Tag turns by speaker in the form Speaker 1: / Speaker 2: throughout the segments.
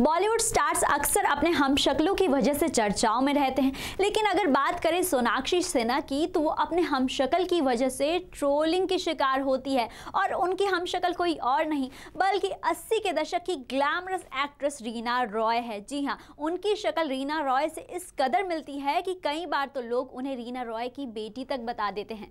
Speaker 1: Bollywood stars अक्सर अपने हमशक्लों की वजह से चर्चाओं में रहते हैं, लेकिन अगर बात करें सोनाक्षी सिन्हा की तो वो अपने हमशक्ल की वजह से ट्रोलिंग की शिकार होती है। और उनकी हमशक्ल कोई और नहीं बल्कि 80 के दशक की ग्लैमरस एक्ट्रेस रीना रॉय है। जी हाँ, उनकी शक्ल रीना रॉय से इस कदर मिलती है कि कई बार तो लोग उन्हें रीना रॉय की बेटी तक बता देते हैं।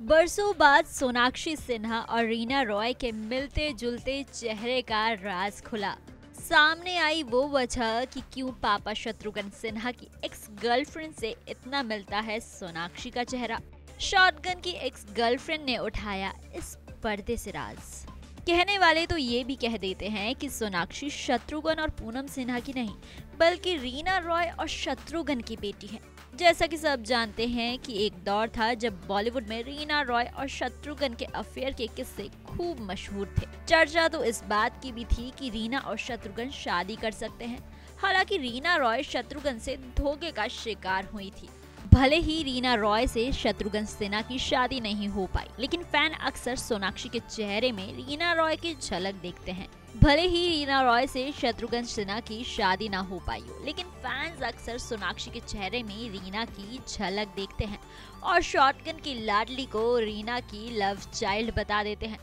Speaker 2: बरसों बाद सोनाक्षी सिन्हा और रीना रॉय के मिलते जुलते चेहरे का राज खुला। सामने आई वो वजह कि क्यों पापा शत्रुघ्न सिन्हा की एक्स गर्लफ्रेंड से इतना मिलता है सोनाक्षी का चेहरा। शॉटगन की एक्स गर्लफ्रेंड ने उठाया इस पर्दे से राज। कहने वाले तो ये भी कह देते हैं कि सोनाक्षी शत्रुघ्न और पूनम सिन्हा की नहीं बल्कि रीना रॉय और शत्रुघ्न की बेटी है। जैसा कि सब जानते हैं कि एक दौर था जब बॉलीवुड में रीना रॉय और शत्रुघ्न के अफेयर के किस्से खूब मशहूर थे। चर्चा तो इस बात की भी थी कि रीना और शत्रुघ्न शादी कर सकते हैं। हालांकि रीना रॉय शत्रुघ्न से धोखे का शिकार हुई थी। भले ही रीना रॉय से शत्रुघ्न सिन्हा की शादी नहीं हो पाई, लेकिन फैन अक्सर सोनाक्षी के चेहरे में रीना रॉय की झलक देखते हैं। भले ही रीना रॉय से शत्रुघ्न सिन्हा की शादी ना हो पाई हो, लेकिन फैंस अक्सर सोनाक्षी के चेहरे में रीना की झलक देखते हैं और शॉटगन की लाडली को रीना की लव चाइल्ड बता देते हैं।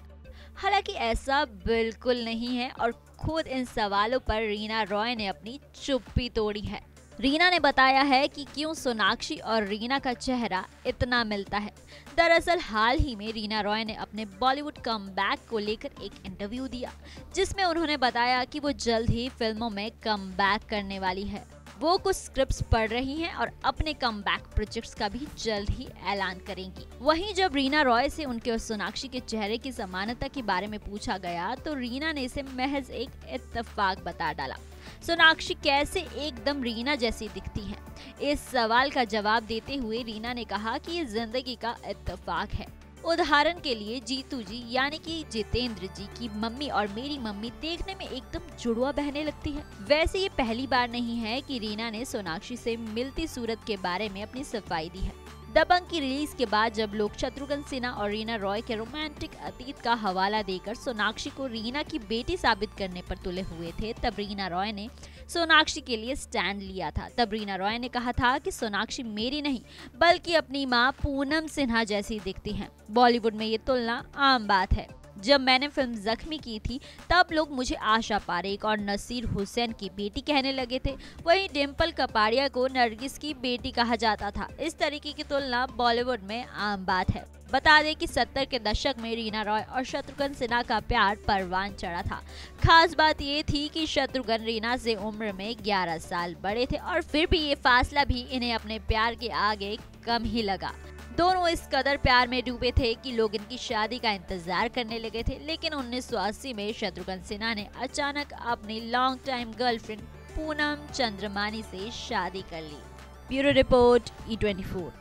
Speaker 2: हालांकि ऐसा बिल्कुल नहीं है और खुद इन सवालों पर रीना रॉय ने अपनी चुप्पी तोड़ी है। रीना ने बताया है कि क्यों सोनाक्षी और रीना का चेहरा इतना मिलता है। दरअसल हाल ही में रीना रॉय ने अपने बॉलीवुड कमबैक को लेकर एक इंटरव्यू दिया, जिसमें उन्होंने बताया कि वो जल्द ही फिल्मों में कमबैक करने वाली है। वो कुछ स्क्रिप्ट्स पढ़ रही हैं और अपने कमबैक प्रोजेक्ट्स का भी जल्द ही ऐलान करेंगी। वहीं जब रीना रॉय से उनके और सोनाक्षी के चेहरे की समानता के बारे में पूछा गया तो रीना ने इसे महज एक इत्तेफाक बता डाला। सोनाक्षी कैसे एकदम रीना जैसी दिखती हैं? इस सवाल का जवाब देते हुए रीना ने कहा कि ये जिंदगी का इत्तेफाक है। उदाहरण के लिए जीतू जी यानी कि जितेंद्र जी की मम्मी और मेरी मम्मी देखने में एकदम जुड़वा बहने लगती है। वैसे ये पहली बार नहीं है कि रीना ने सोनाक्षी से मिलती सूरत के बारे में अपनी सफाई दी है। दबंग की रिलीज के बाद जब लोग शत्रुघ्न सिन्हा और रीना रॉय के रोमांटिक अतीत का हवाला देकर सोनाक्षी को रीना की बेटी साबित करने पर तुले हुए थे, तब रीना रॉय ने सोनाक्षी के लिए स्टैंड लिया था। तब रीना रॉय ने कहा था कि सोनाक्षी मेरी नहीं बल्कि अपनी मां पूनम सिन्हा जैसी दिखती हैं। बॉलीवुड में ये तुलना आम बात है। जब मैंने फिल्म जख्मी की थी तब लोग मुझे आशा पारेख और नसीर हुसैन की बेटी कहने लगे थे। वहीं डिम्पल कपाड़िया को नरगिस की बेटी कहा जाता था। इस तरीके की तुलना बॉलीवुड में आम बात है। बता दें कि 70 के दशक में रीना रॉय और शत्रुघ्न सिन्हा का प्यार परवान चढ़ा था। खास बात ये थी कि शत्रुघ्न रीना से उम्र में 11 साल बड़े थे और फिर भी ये फासला भी इन्हें अपने प्यार के आगे कम ही लगा। दोनों इस कदर प्यार में डूबे थे कि लोग इनकी शादी का इंतजार करने लगे थे। लेकिन 1980 में शत्रुघ्न सिन्हा ने अचानक अपनी लॉन्ग टाइम गर्लफ्रेंड पूनम चंद्रमानी से शादी कर ली। Bureau report E24।